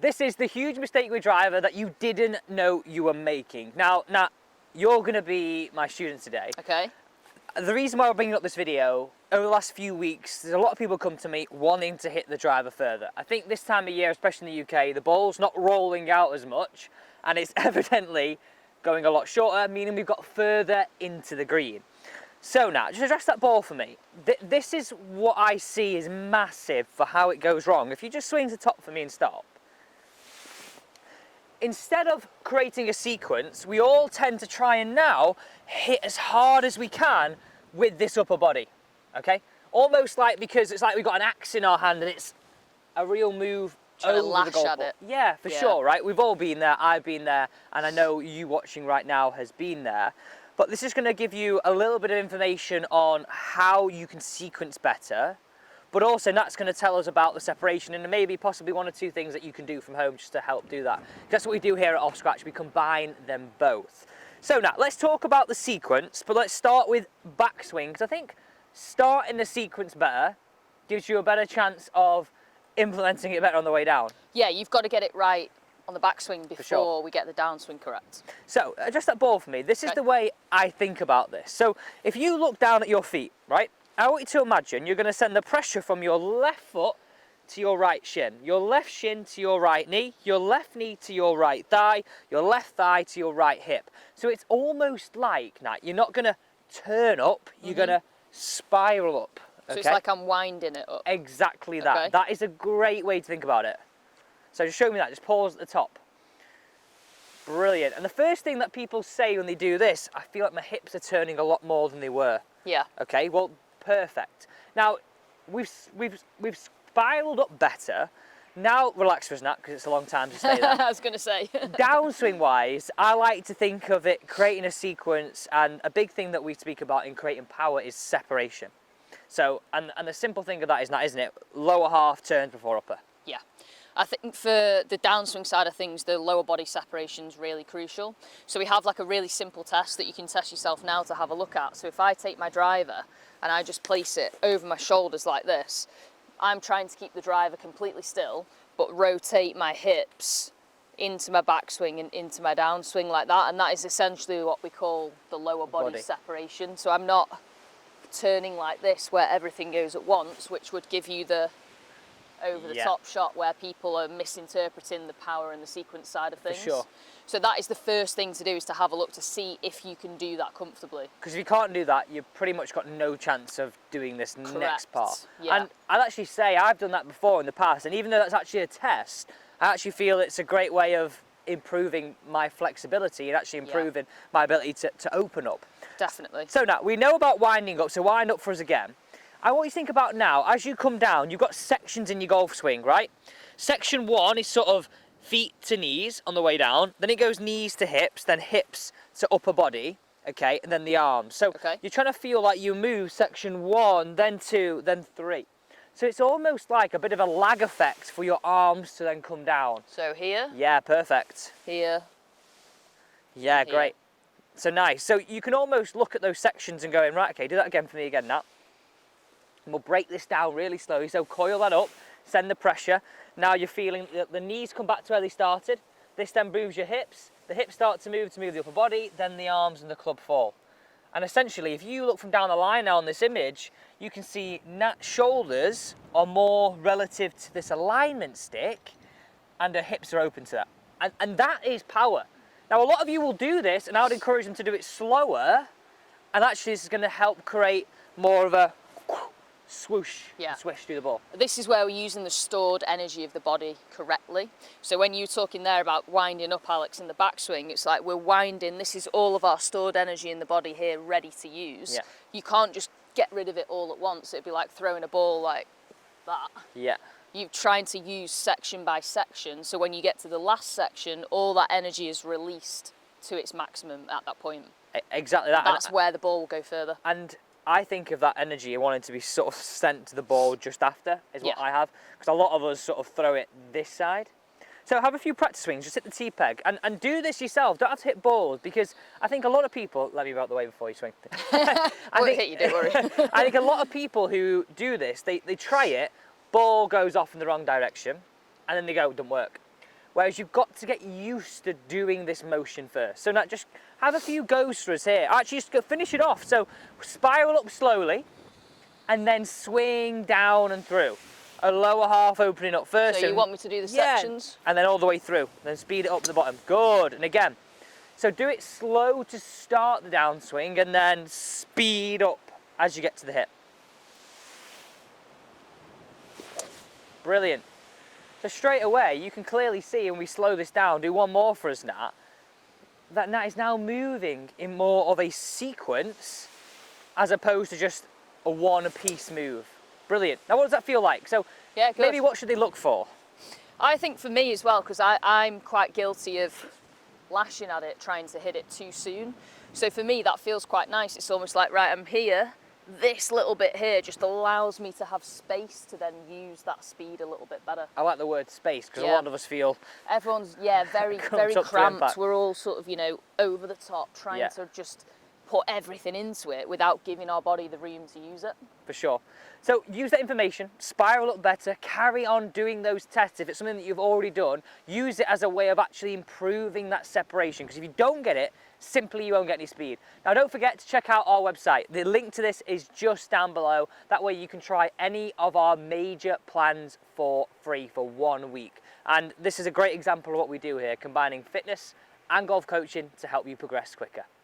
This is the huge mistake with driver that you didn't know you were making. Now, you're going to be my student today. Okay. The reason why we're bringing up this video, over the last few weeks, there's a lot of people come to me wanting to hit the driver further. I think this time of year, especially in the UK, the ball's not rolling out as much, and it's evidently going a lot shorter, meaning we've got further into the green. So now, just address that ball for me. This is what I see is massive for how it goes wrong. If you just swing to the top for me and stop, instead of creating a sequence, we all tend to try and now hit as hard as we can with this upper body, okay? Almost like, because it's like we've got an axe in our hand and it's a real move trying over to lash the golf at ball. it. Yeah, for sure, right? We've all been there, I've been there, and I know you watching right now has been there. But this is going to give you a little bit of information on how you can sequence better, but also that's going to tell us about the separation and maybe possibly one or two things that you can do from home just to help do that. That's what we do here at Off Scratch, we combine them both. So now, let's talk about the sequence, but let's start with backswing, because I think starting the sequence better gives you a better chance of implementing it better on the way down. Yeah, you've got to get it right on the backswing before we get the downswing correct. So, adjust that ball for me. This is the way I think about this. So, if you look down at your feet, right, I want you to imagine you're going to send the pressure from your left foot to your right shin, your left shin to your right knee, your left knee to your right thigh, your left thigh to your right hip. So it's almost like, now, you're not going to turn up, you're going to spiral up. So it's like I'm winding it up. Exactly that. Okay. That is a great way to think about it. So just show me that, just pause at the top. Brilliant. And the first thing that people say when they do this, I feel like my hips are turning a lot more than they were. Yeah. Okay, well, perfect. Now, we've spiraled up better. Now, relax for a snap, because it's a long time to stay there. I was going to say. Downswing-wise, I like to think of it creating a sequence, and a big thing that we speak about in creating power is separation. So, and the simple thing of that is that, isn't it? Lower half turns before upper. Yeah. I think for the downswing side of things, the lower body separation is really crucial. So we have like a really simple test that you can test yourself now to have a look at. So if I take my driver and I just place it over my shoulders like this, I'm trying to keep the driver completely still, but rotate my hips into my backswing and into my downswing like that. And that is essentially what we call the lower body separation. So I'm not turning like this where everything goes at once, which would give you the over the top shot where people are misinterpreting the power and the sequence side of things. For sure. So that is the first thing to do, is to have a look to see if you can do that comfortably. Because if you can't do that, you've pretty much got no chance of doing this next part. Yeah. And I'd actually say I've done that before in the past, and even though that's actually a test, I actually feel it's a great way of improving my flexibility and actually improving my ability to open up. Definitely. So now, we know about winding up, so wind up for us again. I want you to think about now, as you come down, you've got sections in your golf swing, right? Section 1 is sort of feet to knees on the way down, then it goes knees to hips, then hips to upper body, okay, and then the arms. So you're trying to feel like you move section 1, then 2, then 3. So it's almost like a bit of a lag effect for your arms to then come down. So here? Yeah, perfect. Here? Yeah, great. So nice. So you can almost look at those sections and go, right, okay, do that again for me again, Nat. And we'll break this down really slowly. So coil that up, send the pressure. Now you're feeling the knees come back to where they started. This then moves your hips. The hips start to move the upper body, then the arms and the club fall. And essentially, if you look from down the line now on this image, you can see Nat's shoulders are more relative to this alignment stick, and her hips are open to that. And that is power. Now, a lot of you will do this, and I would encourage them to do it slower, and actually this is going to help create more of a swoosh, swish through the ball. This is where we're using the stored energy of the body correctly. So when you're talking there about winding up, Alex, in the backswing, it's like we're winding, this is all of our stored energy in the body here ready to use. You can't just get rid of it all at once. It'd be like throwing a ball like that. You're trying to use section by section, so when you get to the last section, all that energy is released to its maximum at that point. Exactly that. That's where the ball will go further. And I think of that energy wanting to be sort of sent to the ball just after is what I have, because a lot of us sort of throw it this side. So have a few practice swings, just hit the tee-peg, and do this yourself. Don't have to hit balls, because I think a lot of people, let me out the way before you swing. I won't hit you, don't worry. I think a lot of people who do this, they try it, ball goes off in the wrong direction, and then they go, don't work. Whereas you've got to get used to doing this motion first. So now just have a few goes for us here. Actually, just finish it off. So spiral up slowly and then swing down and through. A lower half opening up first. So you want me to do the sections? And then all the way through. Then speed it up to the bottom. Good. And again, so do it slow to start the downswing and then speed up as you get to the hip. Brilliant. So straight away, you can clearly see, and we slow this down, do one more for us, Nat, that Nat is now moving in more of a sequence as opposed to just a one-piece move. Brilliant. Now what does that feel like? So Yeah, good. maybe what should they look for? I think for me as well, because I'm quite guilty of lashing at it, trying to hit it too soon. So for me, that feels quite nice. It's almost like, right, I'm here. This little bit here just allows me to have space to then use that speed a little bit better. I like the word space because a lot of us feel... Everyone's, very cramped. We're all sort of, over the top, trying to just put everything into it without giving our body the room to use it. For sure. So use that information, spiral up better, carry on doing those tests. If it's something that you've already done, use it as a way of actually improving that separation, because if you don't get it, simply you won't get any speed. Now don't forget to check out our website. The link to this is just down below. That way you can try any of our major plans for free for 1 week. And this is a great example of what we do here, combining fitness and golf coaching to help you progress quicker.